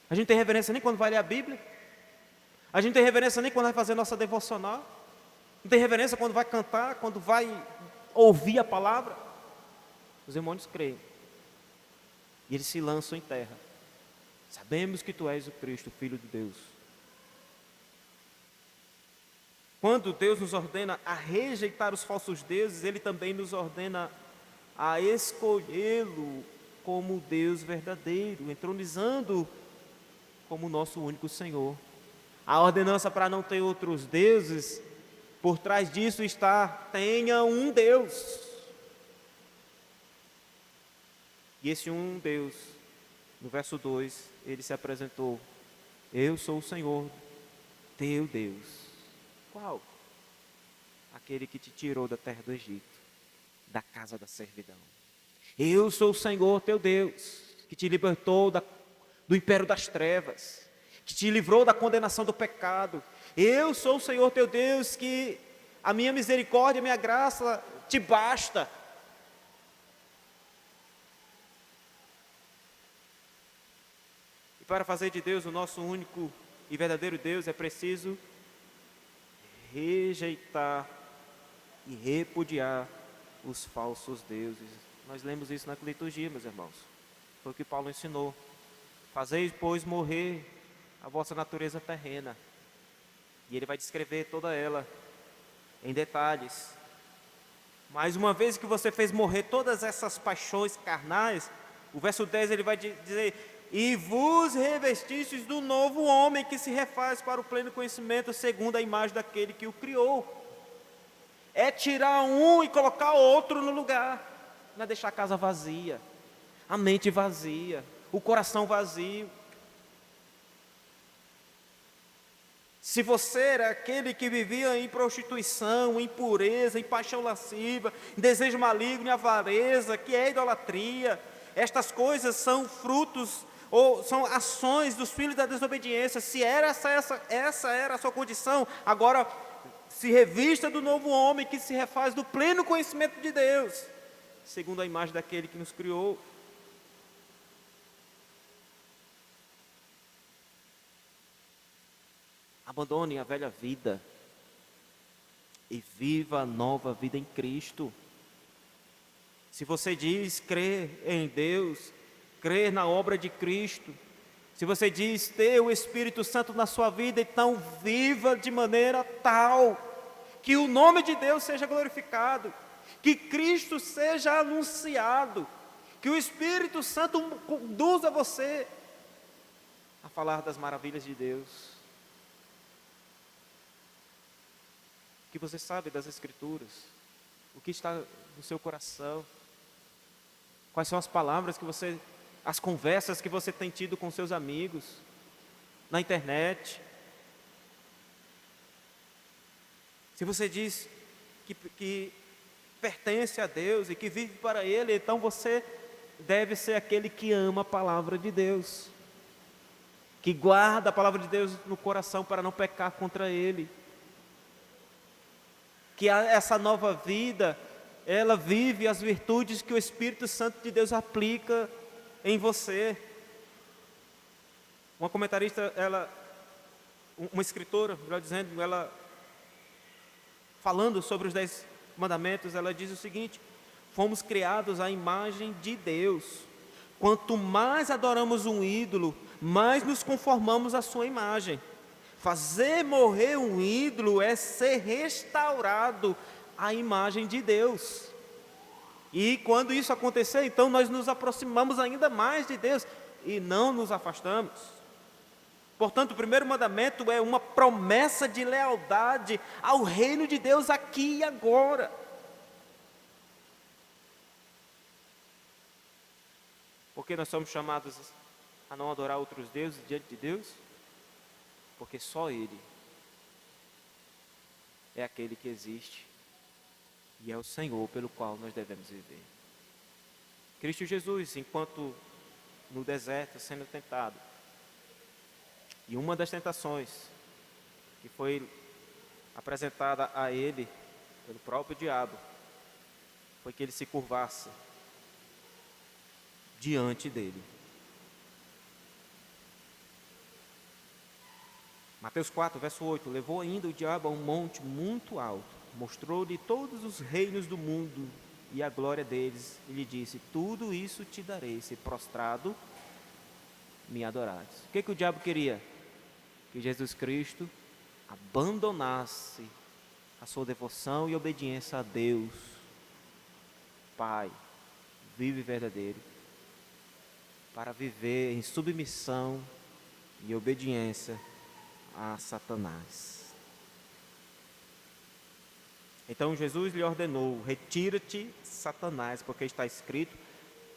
A gente não tem reverência nem quando vai ler a Bíblia. A gente não tem reverência nem quando vai fazer nossa devocional. Não tem reverência quando vai cantar, quando vai ouvir a palavra. Os demônios creem. E eles se lançam em terra. Sabemos que tu és o Cristo, o Filho de Deus. Quando Deus nos ordena a rejeitar os falsos deuses, Ele também nos ordena a escolhê-lo como Deus verdadeiro, entronizando como nosso único Senhor. A ordenança para não ter outros deuses, por trás disso está: tenha um Deus. E esse um Deus, no verso 2, Ele se apresentou: eu sou o Senhor, teu Deus. Qual? Aquele que te tirou da terra do Egito, da casa da servidão. Eu sou o Senhor, teu Deus, que te libertou do império das trevas, que te livrou da condenação do pecado. Eu sou o Senhor, teu Deus, que a minha misericórdia, a minha graça te basta. E para fazer de Deus o nosso único e verdadeiro Deus, é preciso rejeitar e repudiar os falsos deuses. Nós lemos isso na liturgia, meus irmãos. Foi o que Paulo ensinou. Fazei, pois, morrer a vossa natureza terrena. E ele vai descrever toda ela em detalhes. Mas uma vez que você fez morrer todas essas paixões carnais, o verso 10 ele vai dizer: e vos revestistes do novo homem, que se refaz para o pleno conhecimento, segundo a imagem daquele que o criou. É tirar um e colocar outro no lugar. Não é deixar a casa vazia, a mente vazia, o coração vazio. Se você era aquele que vivia em prostituição, em impureza, em paixão lasciva, em desejo maligno, em avareza, que é idolatria, estas coisas são frutos ou são ações dos filhos da desobediência. Se era essa era a sua condição, agora se revista do novo homem, que se refaz do pleno conhecimento de Deus, segundo a imagem daquele que nos criou. Abandone a velha vida e viva a nova vida em Cristo. Se você diz crer em Deus, crer na obra de Cristo, se você diz ter o Espírito Santo na sua vida, então viva de maneira tal que o nome de Deus seja glorificado, que Cristo seja anunciado, que o Espírito Santo conduza você a falar das maravilhas de Deus. O que você sabe das Escrituras, o que está no seu coração, quais são as palavras as conversas que você tem tido com seus amigos, na internet. Se você diz que pertence a Deus e que vive para Ele, então você deve ser aquele que ama a palavra de Deus, que guarda a palavra de Deus no coração para não pecar contra Ele. Que essa nova vida, ela vive as virtudes que o Espírito Santo de Deus aplica em você. Uma comentarista, uma escritora, melhor dizendo, ela falando sobre os 10 mandamentos, ela diz o seguinte: fomos criados à imagem de Deus. Quanto mais adoramos um ídolo, mais nos conformamos à sua imagem. Fazer morrer um ídolo é ser restaurado à imagem de Deus. E quando isso acontecer, então nós nos aproximamos ainda mais de Deus e não nos afastamos. Portanto, o primeiro mandamento é uma promessa de lealdade ao reino de Deus aqui e agora. Porque nós somos chamados a não adorar outros deuses diante de Deus? Porque só Ele é aquele que existe e é o Senhor pelo qual nós devemos viver. Cristo Jesus, enquanto no deserto sendo tentado, e uma das tentações que foi apresentada a Ele pelo próprio diabo foi que Ele se curvasse diante dele. Mateus 4, verso 8: levou ainda o diabo a um monte muito alto, mostrou-lhe todos os reinos do mundo e a glória deles, e lhe disse: tudo isso te darei, se prostrado me adorares. O que o diabo queria? Que Jesus Cristo abandonasse a sua devoção e obediência a Deus, Pai, vivo e verdadeiro, para viver em submissão e obediência a Satanás. Então Jesus lhe ordenou: retira-te, Satanás, porque está escrito: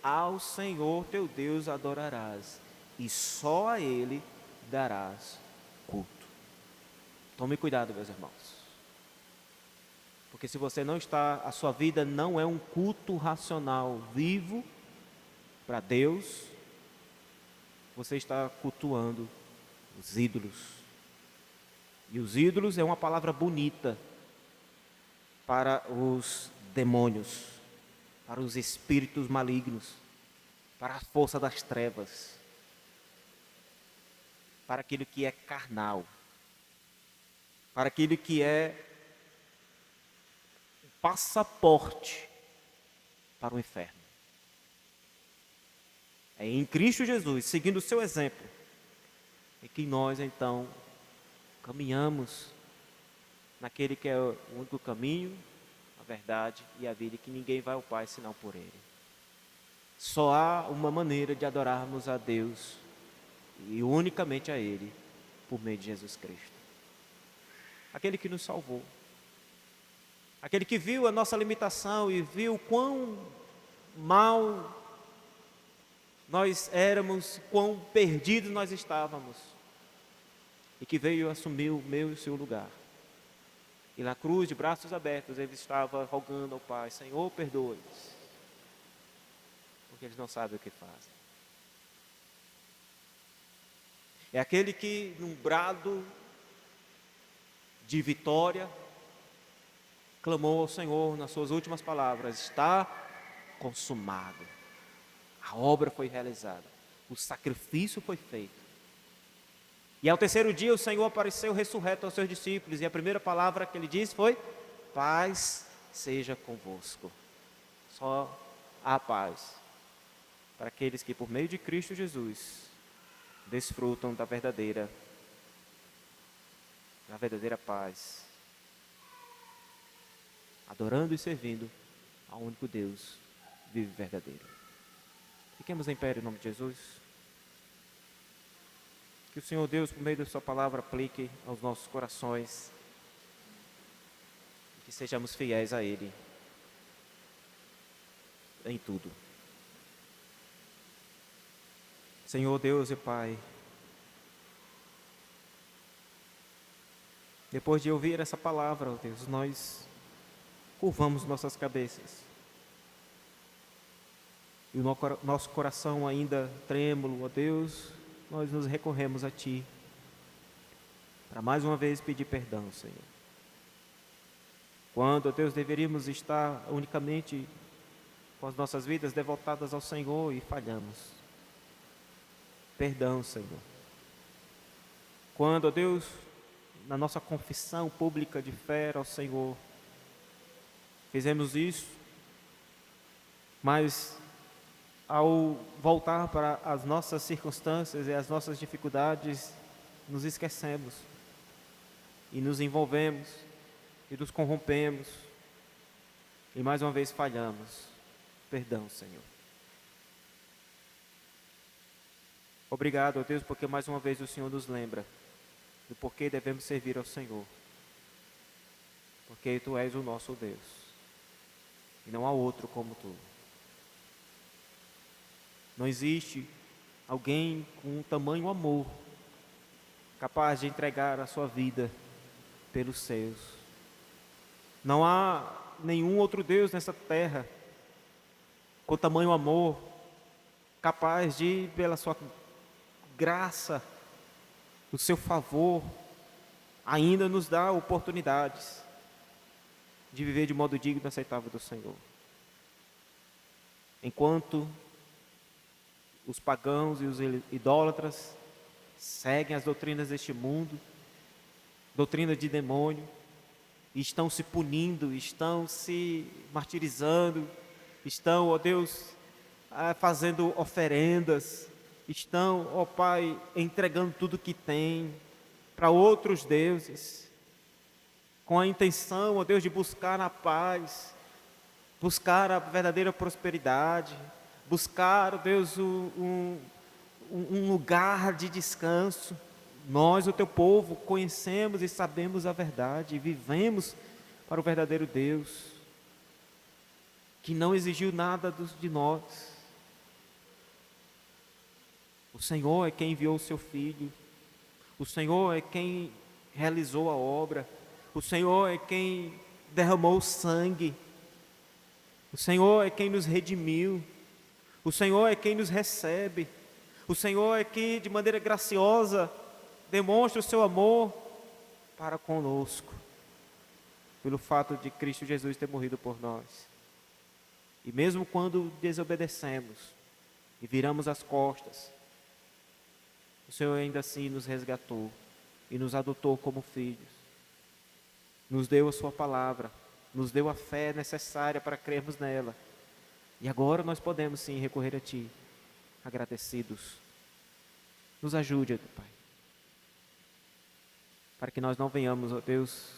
ao Senhor teu Deus adorarás, e só a Ele darás culto. Tome cuidado, meus irmãos, porque se você não está, a sua vida não é um culto racional vivo para Deus, você está cultuando os ídolos. E os ídolos é uma palavra bonita para os demônios, para os espíritos malignos, para a força das trevas, para aquilo que é carnal, para aquilo que é o passaporte para o inferno. É em Cristo Jesus, seguindo o seu exemplo, é que nós então caminhamos naquele que é o único caminho, a verdade e a vida, e que ninguém vai ao Pai senão por Ele. Só há uma maneira de adorarmos a Deus, e unicamente a Ele, por meio de Jesus Cristo. Aquele que nos salvou, aquele que viu a nossa limitação e viu quão mal nós éramos, quão perdidos nós estávamos, e que veio assumir o meu e o seu lugar. E na cruz, de braços abertos, ele estava rogando ao Pai: Senhor, perdoa-lhes, porque eles não sabem o que fazem. É aquele que, num brado de vitória, clamou ao Senhor nas suas últimas palavras: está consumado. A obra foi realizada, o sacrifício foi feito. E ao terceiro dia o Senhor apareceu ressurreto aos seus discípulos, e a primeira palavra que ele disse foi: paz seja convosco. Só há paz para aqueles que, por meio de Cristo Jesus, desfrutam da verdadeira paz, adorando e servindo ao único Deus vivo e verdadeiro. Fiquemos em pé em nome de Jesus. Que o Senhor Deus, por meio da sua palavra, aplique aos nossos corações, e que sejamos fiéis a Ele em tudo. Senhor Deus e Pai, depois de ouvir essa palavra, ó Deus, nós curvamos nossas cabeças. E o nosso coração ainda trêmulo, ó Deus, nós nos recorremos a Ti, para mais uma vez pedir perdão, Senhor. Quando, ó Deus, deveríamos estar unicamente com as nossas vidas devotadas ao Senhor e falhamos. Perdão, Senhor. Quando, ó Deus, na nossa confissão pública de fé ao Senhor. Fizemos isso, mas ao voltar para as nossas circunstâncias e as nossas dificuldades, nos esquecemos e nos envolvemos e nos corrompemos e mais uma vez falhamos. Perdão, Senhor. Obrigado, ó Deus, porque mais uma vez o Senhor nos lembra do porquê devemos servir ao Senhor. Porque Tu és o nosso Deus e não há outro como Tu. Não existe alguém com tamanho amor capaz de entregar a sua vida pelos seus. Não há nenhum outro Deus nessa terra com tamanho amor capaz de, pela sua graça, o seu favor, ainda nos dar oportunidades de viver de modo digno e aceitável do Senhor. Enquanto os pagãos e os idólatras seguem as doutrinas deste mundo, doutrina de demônio, e estão se punindo, estão se martirizando, estão, ó Deus, fazendo oferendas, estão, ó Pai, entregando tudo que tem para outros deuses, com a intenção, ó Deus, de buscar a paz, buscar a verdadeira prosperidade, buscar, ó Deus, um lugar de descanso. Nós, o Teu povo, conhecemos e sabemos a verdade, e vivemos para o verdadeiro Deus, que não exigiu nada de nós. O Senhor é quem enviou o Seu Filho, o Senhor é quem realizou a obra, o Senhor é quem derramou o sangue, o Senhor é quem nos redimiu, o Senhor é quem nos recebe, o Senhor é que de maneira graciosa demonstra o seu amor para conosco, pelo fato de Cristo Jesus ter morrido por nós. E mesmo quando desobedecemos e viramos as costas, o Senhor ainda assim nos resgatou e nos adotou como filhos, nos deu a sua palavra, nos deu a fé necessária para crermos nela, e agora nós podemos sim recorrer a Ti, agradecidos. Nos ajude, Pai, para que nós não venhamos, ó Deus,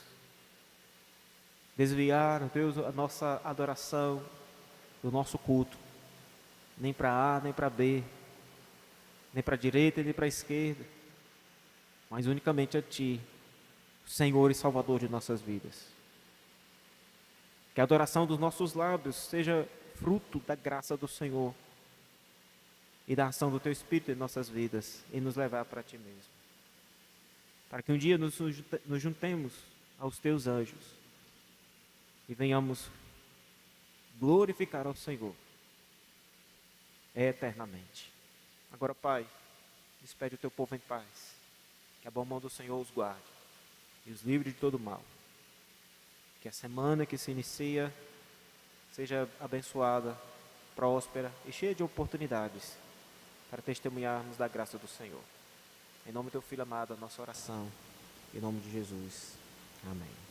desviar, ó Deus, a nossa adoração do nosso culto, nem para A, nem para B, nem para a direita, nem para a esquerda, mas unicamente a Ti, Senhor e Salvador de nossas vidas. Que a adoração dos nossos lábios seja fruto da graça do Senhor e da ação do Teu Espírito em nossas vidas e nos levar para Ti mesmo. Para que um dia nos juntemos aos Teus anjos e venhamos glorificar ao Senhor eternamente. Agora, Pai, despede o Teu povo em paz, que a boa mão do Senhor os guarde e os livre de todo mal. Que a semana que se inicia seja abençoada, próspera e cheia de oportunidades para testemunharmos da graça do Senhor. Em nome do Teu Filho amado, a nossa oração. Em nome de Jesus. Amém.